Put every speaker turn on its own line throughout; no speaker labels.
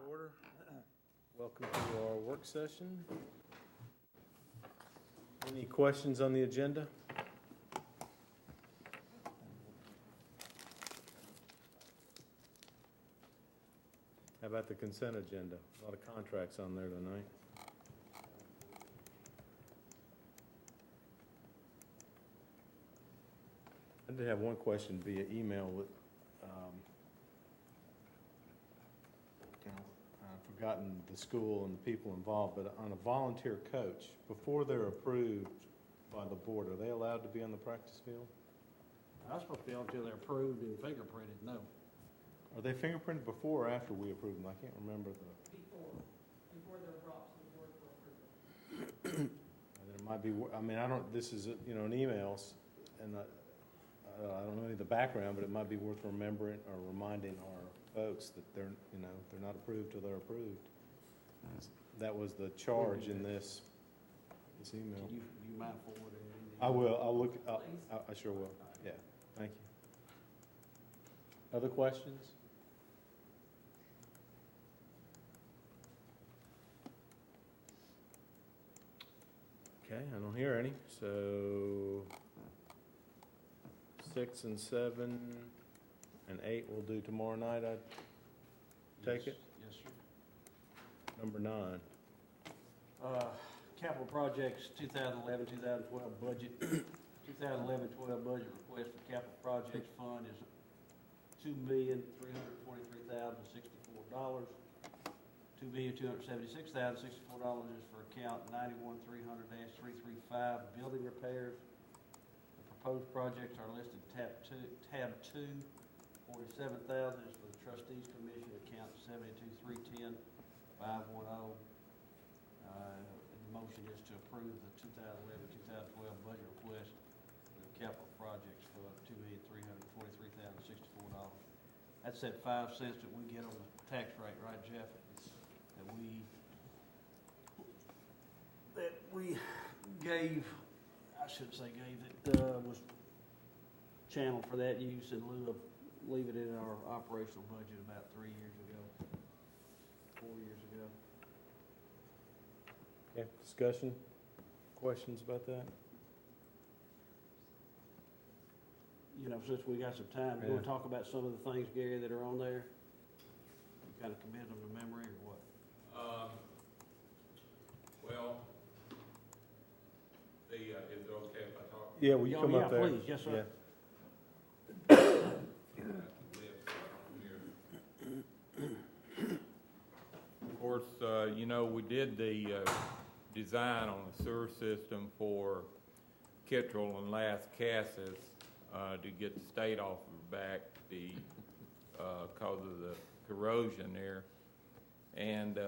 Order. Welcome to our work session. Any questions on the agenda? How about the consent agenda? A lot of contracts on there tonight. I did have one question via email with, I've forgotten the school and the people involved, but on a volunteer coach, before they're approved by the board, are they allowed to be on the practice field?
I was supposed to be on until they're approved and fingerprinted, no.
Are they fingerprinted before or after we approve them? I can't remember the.
Before they're brought to the board for approval.
There might be, I mean, I don't, this is, an emails, and I don't know any of the background, but it might be worth remembering or reminding our folks that they're not approved till they're approved. That was the charge in this email.
You mind forwarding it?
I will, I'll look, I sure will, yeah, thank you. Other questions? Okay, I don't hear any, so 6 and 7 and 8 we'll do tomorrow night, I'd take it?
Yes, sir.
Number 9.
Capital projects, 2011-2012 budget. 2011-12 budget request for capital projects fund is $2,343,064. $2,276,064 is for account 91-300-335 building repairs. The proposed projects are listed tab 2. 47,000 is for the trustees commission account 72-310-510. The motion is to approve the 2011-2012 budget request for the capital projects for $2,343,064. That's that 5 cents that we get on the tax rate, right, Jeff? That we gave, I shouldn't say gave, that was channeled for that use in lieu of leaving it in our operational budget about 3 years ago, 4 years ago.
Okay, discussion, questions about that?
Since we got some time, you want to talk about some of the things, Gary, that are on there? You kind of commit them to memory or what?
Well, is it okay if I talk?
Yeah, will you come up there?
Please, yes, sir.
Yeah.
Of course, we did the design on the sewer system for Kittrell and Las Casas to get the state off of back because of the corrosion there. And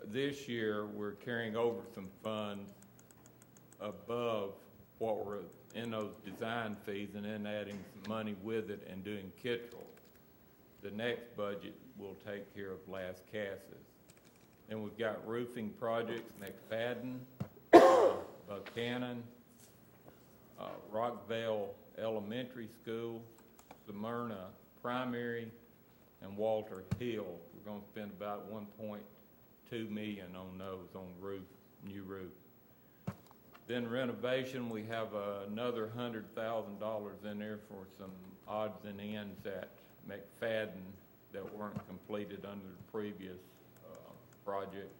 this year we're carrying over some funds above what were in those design fees and then adding some money with it and doing Kittrell. The next budget will take care of Las Casas. Then we've got roofing projects, McFadden, Buchanan, Rockvale Elementary School, Smyrna Primary, and Walter Hill. We're going to spend about $1.2 million on those, on new roof. Then renovation, we have another $100,000 in there for some odds and ends at McFadden that weren't completed under the previous project.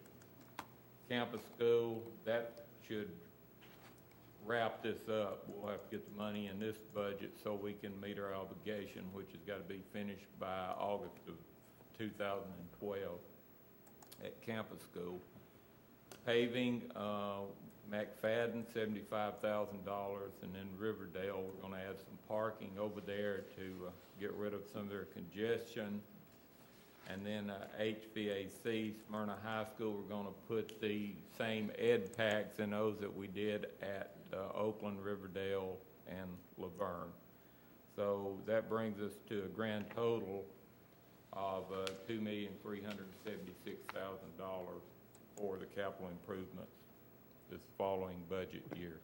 Campus school, that should wrap this up. We'll have to get the money in this budget so we can meet our obligation, which has got to be finished by August of 2012 at campus school. Paving, McFadden, $75,000, and then Riverdale, we're going to add some parking over there to get rid of some of their congestion. And then HVAC, Smyrna High School, we're going to put the same ed packs in those that we did at Oakland, Riverdale, and Laverne. So that brings us to a grand total of $2,376,000 for the capital improvements this following budget year.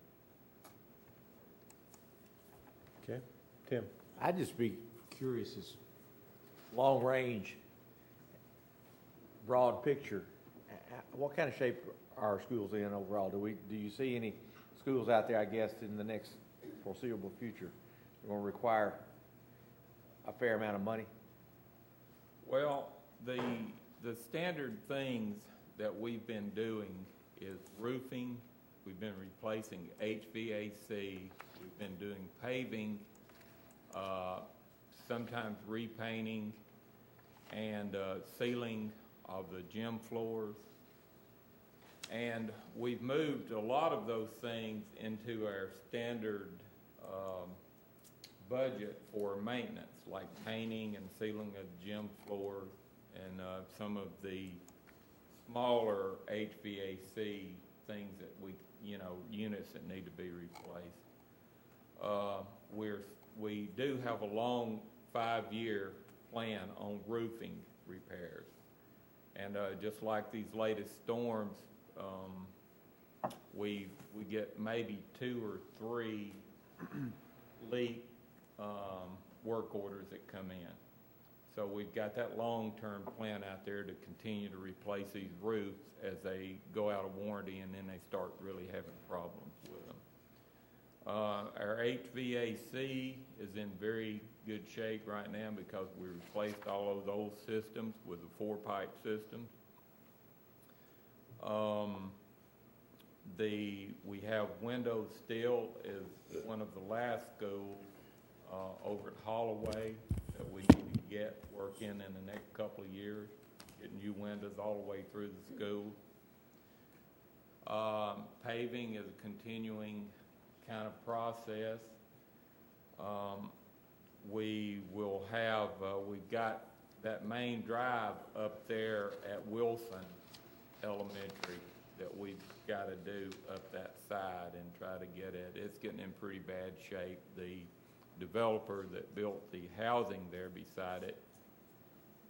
Okay, Tim.
I'd just be curious, is long range broad picture, what kind of shape are our schools in overall? Do you see any schools out there, I guess, in the next foreseeable future, are going to require a fair amount of money?
Well, the standard things that we've been doing is roofing, we've been replacing HVAC, we've been doing paving, sometimes repainting, and sealing of the gym floors. And we've moved a lot of those things into our standard budget for maintenance, like painting and sealing of gym floors and some of the smaller HVAC things that units that need to be replaced. We do have a long 5-year plan on roofing repairs. And just like these latest storms, we get maybe 2 or 3 leak work orders that come in. So we've got that long-term plan out there to continue to replace these roofs as they go out of warranty and then they start really having problems with them. Our HVAC is in very good shape right now because we replaced all those old systems with the 4-pipe systems. We have Windows still is one of the last schools over at Holloway that we need to get working in the next couple of years, get new windows all the way through the school. Paving is a continuing kind of process. We will have, we've got that main drive up there at Wilson Elementary that we've got to do up that side and try to get it. It's getting in pretty bad shape. The developer that built the housing there beside it,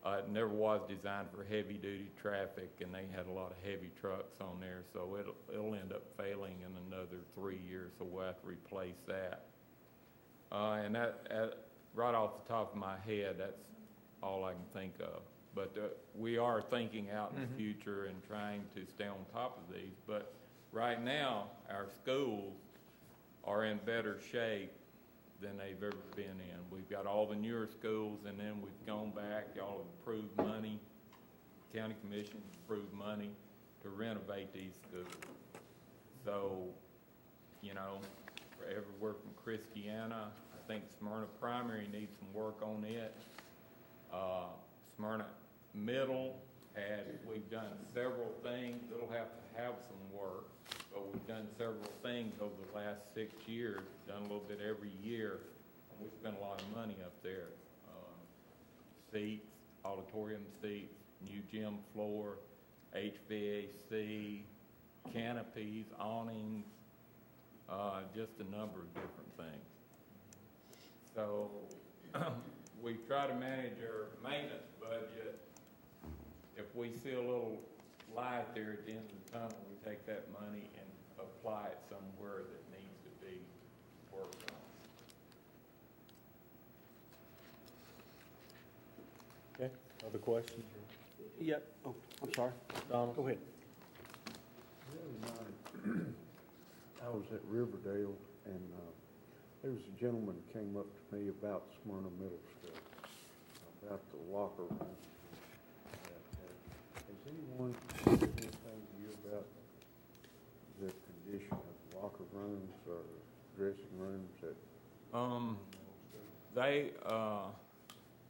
it never was designed for heavy-duty traffic, and they had a lot of heavy trucks on there, so it'll end up failing in another 3 years, so we'll have to replace that. And that right off the top of my head, that's all I can think of. But we are thinking out in the future and trying to stay on top of these. But right now, our schools are in better shape than they've ever been in. We've got all the newer schools, and then we've gone back. Y'all have approved money. County Commission approved money to renovate these schools. So, for everywhere from Christiana, I think Smyrna Primary needs some work on it. Smyrna Middle, we've done several things. It'll have to have some work, but we've done several things over the last 6 years, done a little bit every year, and we spent a lot of money up there. Seats, auditorium seats, new gym floor, HVAC, canopies, awnings, just a number of different things. So we try to manage our maintenance budget. If we see a little light there at the end of the tunnel, we take that money and apply it somewhere that needs to be worked on.
Okay, other questions?
Yep. Oh, I'm sorry.
Donald?
Go ahead.
The other night, I was at Riverdale, and there was a gentleman who came up to me about Smyrna Middle School, about the locker room. Has anyone said anything to you about the condition of locker rooms or dressing rooms at?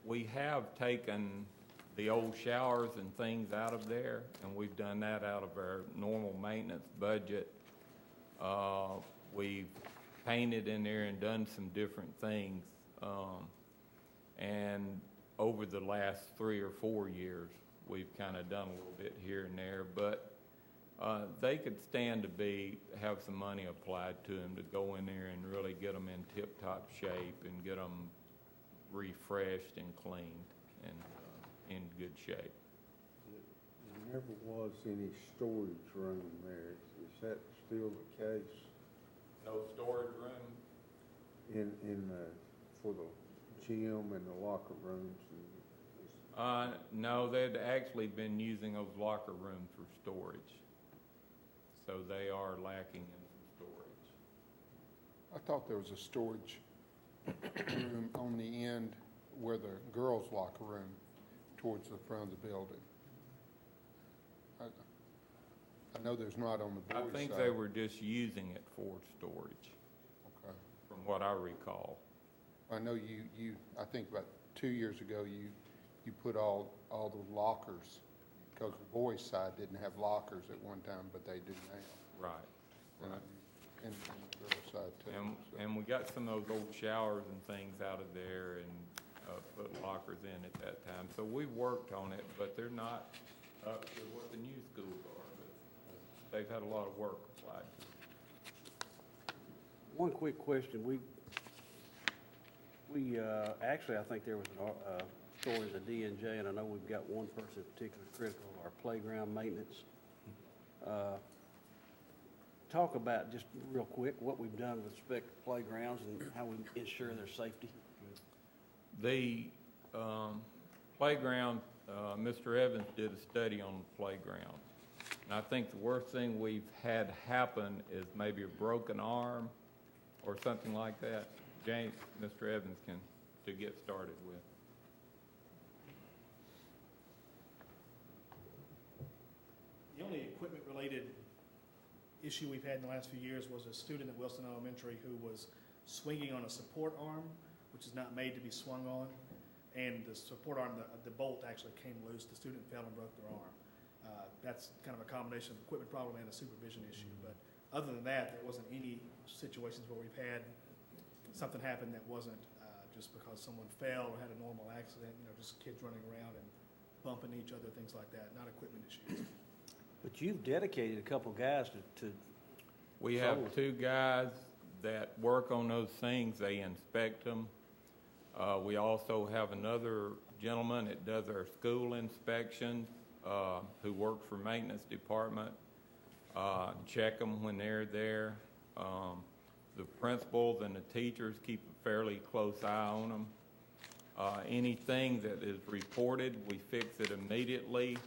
We have taken the old showers and things out of there, and we've done that out of our normal maintenance budget. We've painted in there and done some different things. And over the last 3 or 4 years, we've kind of done a little bit here and there, but they could stand to have some money applied to them to go in there and really get them in tip-top shape and get them refreshed and cleaned and in good shape.
There never was any storage room there. Is that still the case?
No storage room?
For the gym and the locker rooms?
No, they'd actually been using those locker rooms for storage. So they are lacking in some storage.
I thought there was a storage room on the end where the girls' locker room towards the front of the building. I know there's not on the boys'
I
side.
think they were just using it for storage,
Okay.
from what I recall.
I know I think about 2 years ago, you put all the lockers, because the boys' side didn't have lockers at one time, but they do now.
Right.
And the girls' side too. so.
And we got some of those old showers and things out of there and put lockers in at that time. So we worked on it, but they're not up to what the new schools are. But they've had a lot of work applied to them.
One quick question, we actually, I think there was a story at D&J, and I know we've got one person in particular critical, our playground maintenance. Talk about, just real quick, what we've done with respect to playgrounds and how we ensure their safety.
The playground, Mr. Evans did a study on the playground. And I think the worst thing we've had happen is maybe a broken arm or something like that. James, Mr. Evans to get started with.
The only equipment-related issue we've had in the last few years was a student at Wilson Elementary who was swinging on a support arm, which is not made to be swung on, and the support arm, the bolt actually came loose. The student fell and broke their arm. That's kind of a combination of equipment problem and a supervision issue. But other than that, there wasn't any situations where we've had something happen that wasn't just because someone fell or had a normal accident, just kids running around and bumping each other, things like that, not equipment issues.
But you've dedicated a couple guys to
We have 2 guys that work on those things. They inspect them. We also have another gentleman that does our school inspections, who works for maintenance department, check them when they're there. The principals and the teachers keep a fairly close eye on them. Anything that is reported, we fix it immediately.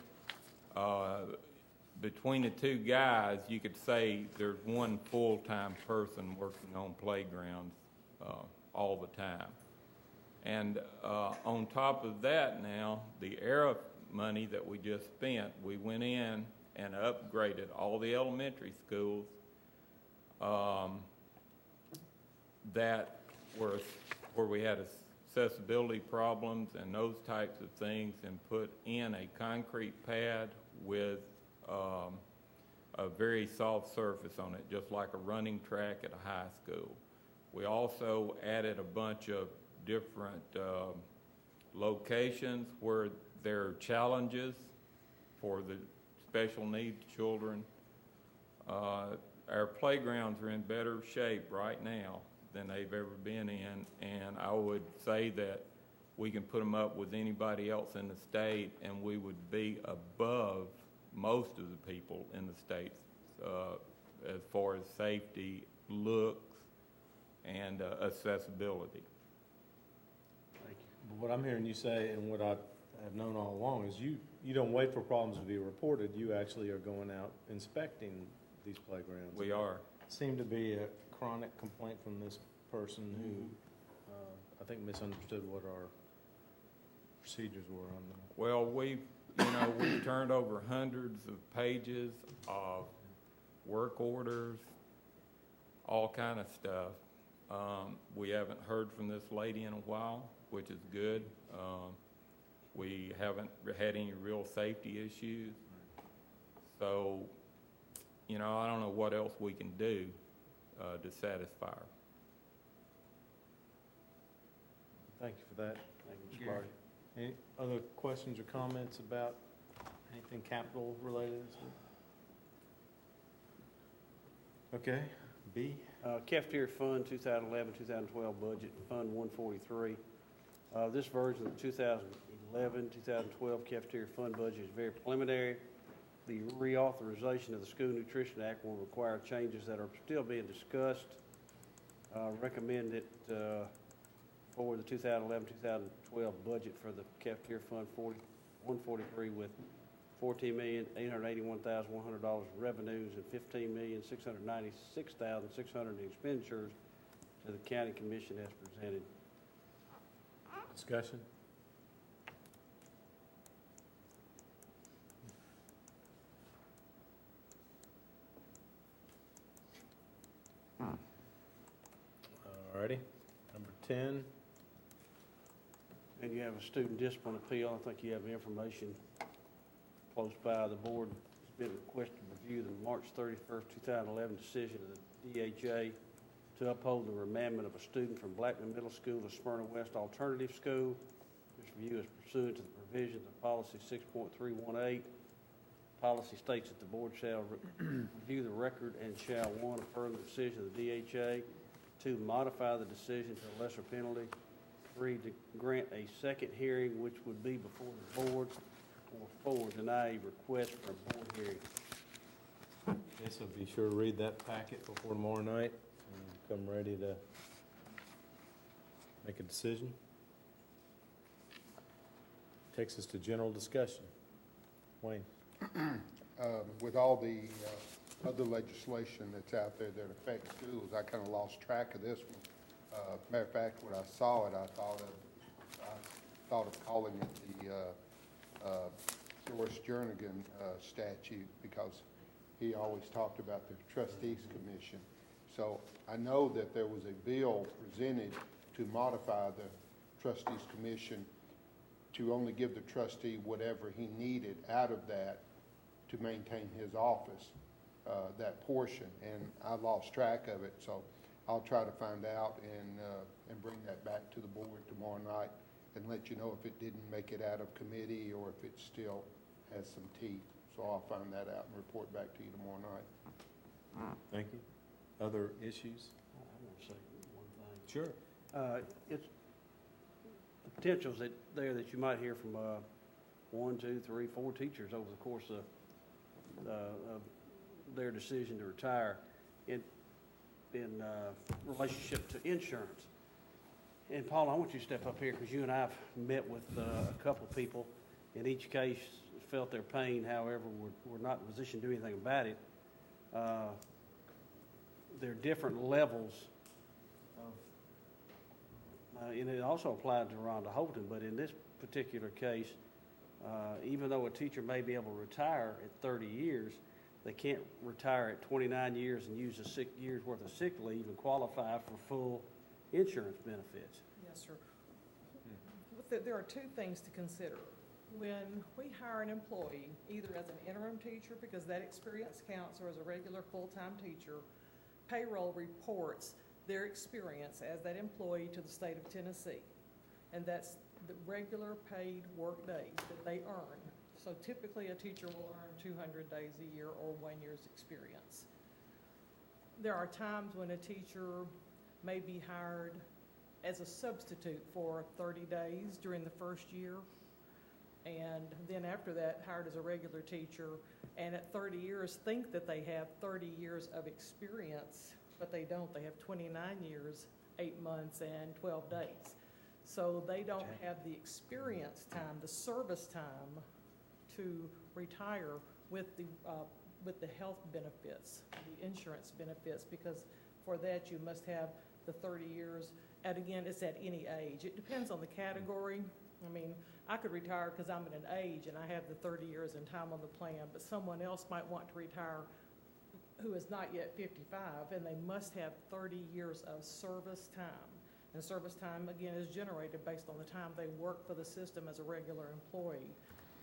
Between the 2 guys, you could say there's one full-time person working on playgrounds all the time. And on top of that now, the ERA money that we just spent, we went in and upgraded all the elementary schools that were where we had accessibility problems and those types of things, and put in a concrete pad with a very soft surface on it, just like a running track at a high school. We also added a bunch of different locations where there are challenges for the special needs children. Our playgrounds are in better shape right now than they've ever been in, and I would say that we can put them up with anybody else in the state, and we would be above most of the people in the state as far as safety, looks, and accessibility.
Thank you.
But what I'm hearing you say, and what I have known all along, is you don't wait for problems to be reported. You actually are going out inspecting these playgrounds.
We are.
Seemed to be a chronic complaint from this person who I think misunderstood what our procedures were on them.
Well, we've turned over hundreds of pages of work orders, all kind of stuff. We haven't heard from this lady in a while, which is good. We haven't had any real safety issues. So, I don't know what else we can do to satisfy her.
Thank you for that.
Thank you, Mr. Marty.
Any other questions or comments about anything capital related? Okay, B.
Cafeteria Fund 2011-2012 budget, Fund 143. This version of the 2011-2012 Cafeteria Fund budget is very preliminary. The reauthorization of the School Nutrition Act will require changes that are still being discussed. Recommend that forward the 2011-2012 budget for the cafeteria fund 143 with $14,881,100 in revenues and $15,696,600 in expenditures to the county commission as presented.
Discussion? Alrighty, number 10,
And you have a student discipline appeal. I think you have information close by. The board has been requested to review the March 31st, 2011 decision of the DHA to uphold the remandment of a student from Blackman Middle School to Smyrna West Alternative School. This review is pursuant to the provisions of policy 6.318. Policy states that the board shall review the record and shall, 1, affirm the decision of the DHA, 2, modify the decision to a lesser penalty, 3, to grant a second hearing, which would be before the board, or 4, deny a request for a board hearing.
okay, so be sure to read that packet before tomorrow night and come ready to make a decision. Takes us to general discussion. Wayne?
With all the other legislation that's out there that affects schools, I kind of lost track of this one. Matter of fact, when I saw it, I thought of calling it the Doris Jernigan statute, because he always talked about the trustees commission. So I know that there was a bill presented to modify the trustees commission to only give the trustee whatever he needed out of that to maintain his office, that portion, and I lost track of it, so I'll try to find out and bring that back to the board tomorrow night and let you know if it didn't make it out of committee or if it still has some teeth. So I'll find that out and report back to you tomorrow night.
Thank you. Other issues?
I want to say one thing.
Sure.
It's the potentials that you might hear from 1, 2, 3, 4 teachers over the course of their decision to retire in relationship to insurance. And Paul, I want you to step up here because you and I have met with a couple of people. In each case, felt their pain. However, we're not in a position to do anything about it. There are different levels of, and it also applied to Rhonda Holton, but in this particular case, even though a teacher may be able to retire at 30 years, they can't retire at 29 years and use a 6 years worth of sick leave and qualify for full insurance benefits.
Yes, sir. There are two things to consider. When we hire an employee, either as an interim teacher, because that experience counts, or as a regular full-time teacher, payroll reports their experience as that employee to the state of Tennessee. And that's the regular paid work days that they earn. So typically a teacher will earn 200 days a year or 1 year's experience. There are times when a teacher may be hired as a substitute for 30 days during the first year, and then after that hired as a regular teacher, and at 30 years think that they have 30 years of experience, but they don't. They have 29 years, 8 months, and 12 days. So they don't have the experience time, the service time to retire with the health benefits, the insurance benefits, because for that you must have the 30 years. And again, it's at any age. It depends on the category. I mean, I could retire because I'm at an age and I have the 30 years and time on the plan, but someone else might want to retire who is not yet 55, and they must have 30 years of service time. And service time, again, is generated based on the time they work for the system as a regular employee.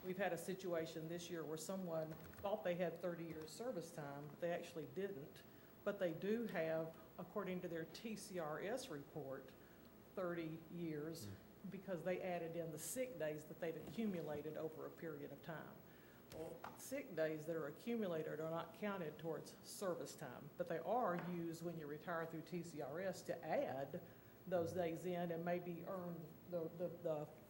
We've had a situation this year where someone thought they had 30 years service time, but they actually didn't. But they do have, according to their TCRS report, 30 years because they added in the sick days that they've accumulated over a period of time. Well, sick days that are accumulated are not counted towards service time, but they are used when you retire through TCRS to add those days in and maybe earn the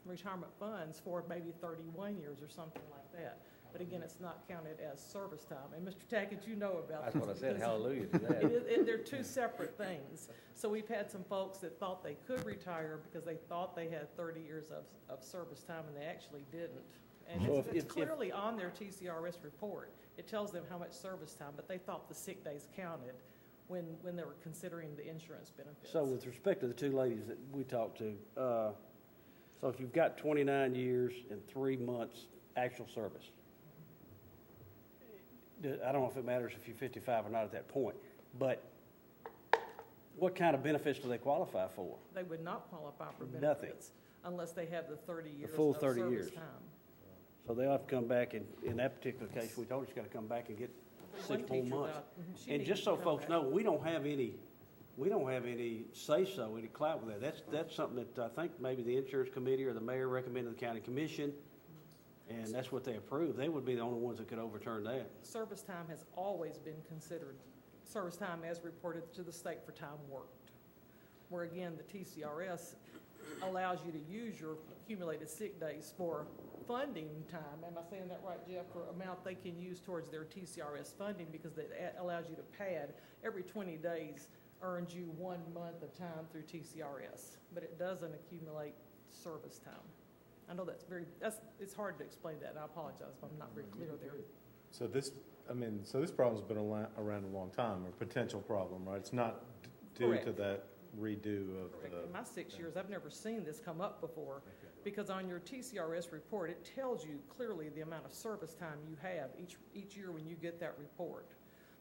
retirement funds for maybe 31 years or something like that. but again, it's not counted as service time. And Mr. Tackett, you know about
That's
this.
what I said,
because
hallelujah to that.
they're two separate things. So we've had some folks that thought they could retire because they thought they had 30 years of service time, and they actually didn't. And
So
it's clearly on their TCRS report. It tells them how much service time, but they thought the sick days counted when they were considering the insurance benefits.
So with respect to the two ladies that we talked to, so if you've got 29 years and 3 months actual service, I don't know if it matters if you're 55 or not at that point, but what kind of benefits do they qualify for?
They would not qualify for
Nothing.
benefits unless they have the 30 years
full
of
30
service
years.
time.
So they'll have to come back, and in that particular case, we told her she's got to come back and get
One
6 whole
teacher
months.
she
And
needed
just
to
so
come
folks
back.
know, we don't have any say-so, any clout with that. That's something that I think maybe the insurance committee or the mayor recommended the county commission, and that's what they approved. They would be the only ones that could overturn that.
Service time has always been considered, service time as reported to the state for time worked. Where again, the TCRS allows you to use your accumulated sick days for funding time. Am I saying that right, Jeff? For amount they can use towards their TCRS funding, because it allows you to pad every 20 days earns you 1 month of time through TCRS, but it doesn't accumulate service time. I know it's hard to explain that, and I apologize if I'm not very clear there.
So this problem's been around a long time, or potential problem, right? It's not due to
Correct.
that redo of
Correct. In my 6 years, I've never seen this come up before, because on your TCRS report, it tells you clearly the amount of service time you have each year when you get that report.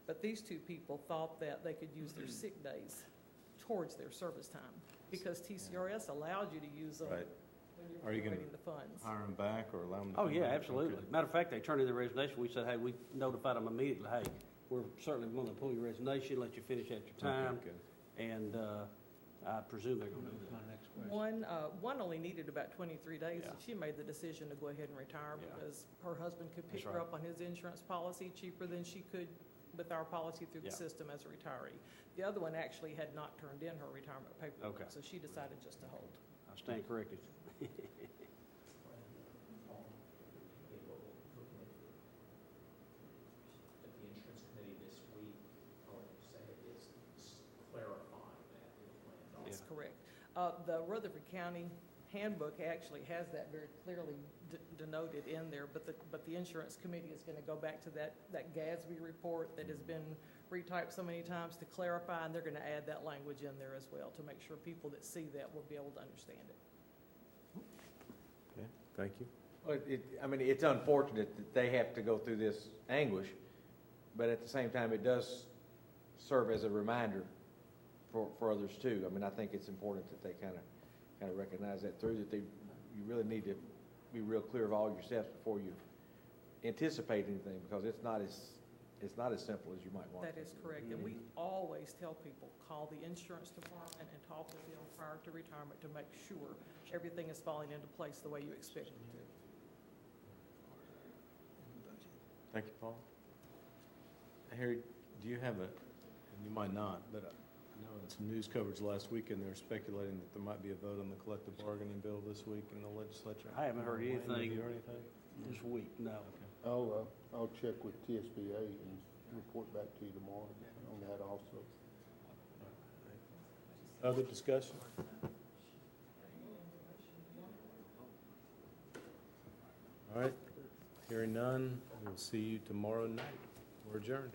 But these two people thought that they could use their sick days towards their service time, because TCRS allowed you to use them
Right.
when
Are
you're
you gonna
creating the funds.
hire them back or allow them to
Oh,
come
yeah,
back?
absolutely.
Okay.
Matter of fact, they turned in their resignation. We said, hey, we notified them immediately, hey, we're certainly going to pull your resignation, let you finish at your time,
Okay, good.
and I presume they're going to do that.
One only needed about 23 days,
Yeah.
and she made the decision to go ahead and retire
Yeah.
because her husband could pick
That's
her
right.
up on his insurance policy cheaper than she could with our policy through the
Yeah.
system as a retiree. The other one actually had not turned in her retirement paperwork,
Okay.
so she decided just to hold.
I stand corrected.
At the insurance committee this week, all I can say is clarifying that in the plan.
That's correct. The Rutherford County handbook actually has that very clearly denoted in there, but the insurance committee is going to go back to that GASB report that has been retyped so many times to clarify, and they're going to add that language in there as well to make sure people that see that will be able to understand it.
Okay, thank you.
Well, it's unfortunate that they have to go through this anguish, but at the same time, it does serve as a reminder for others too. I mean, I think it's important that they kind of recognize that through, that you really need to be real clear of all your steps before you anticipate anything, because it's not as simple as you might want.
That is correct, and we always tell people, call the insurance department and talk with them prior to retirement to make sure everything is falling into place the way you expect it to.
Thank you, Paul. Harry, do you have and you might not, but I know in some news coverage last weekend, they were speculating that there might be a vote on the collective bargaining bill this week in the legislature.
I haven't heard
Wayne, have
anything.
you heard anything?
This week, no.
I'll check with TSBA and report back to you tomorrow on that also.
Other discussion? All right, hearing none, we'll see you tomorrow night. We're adjourned.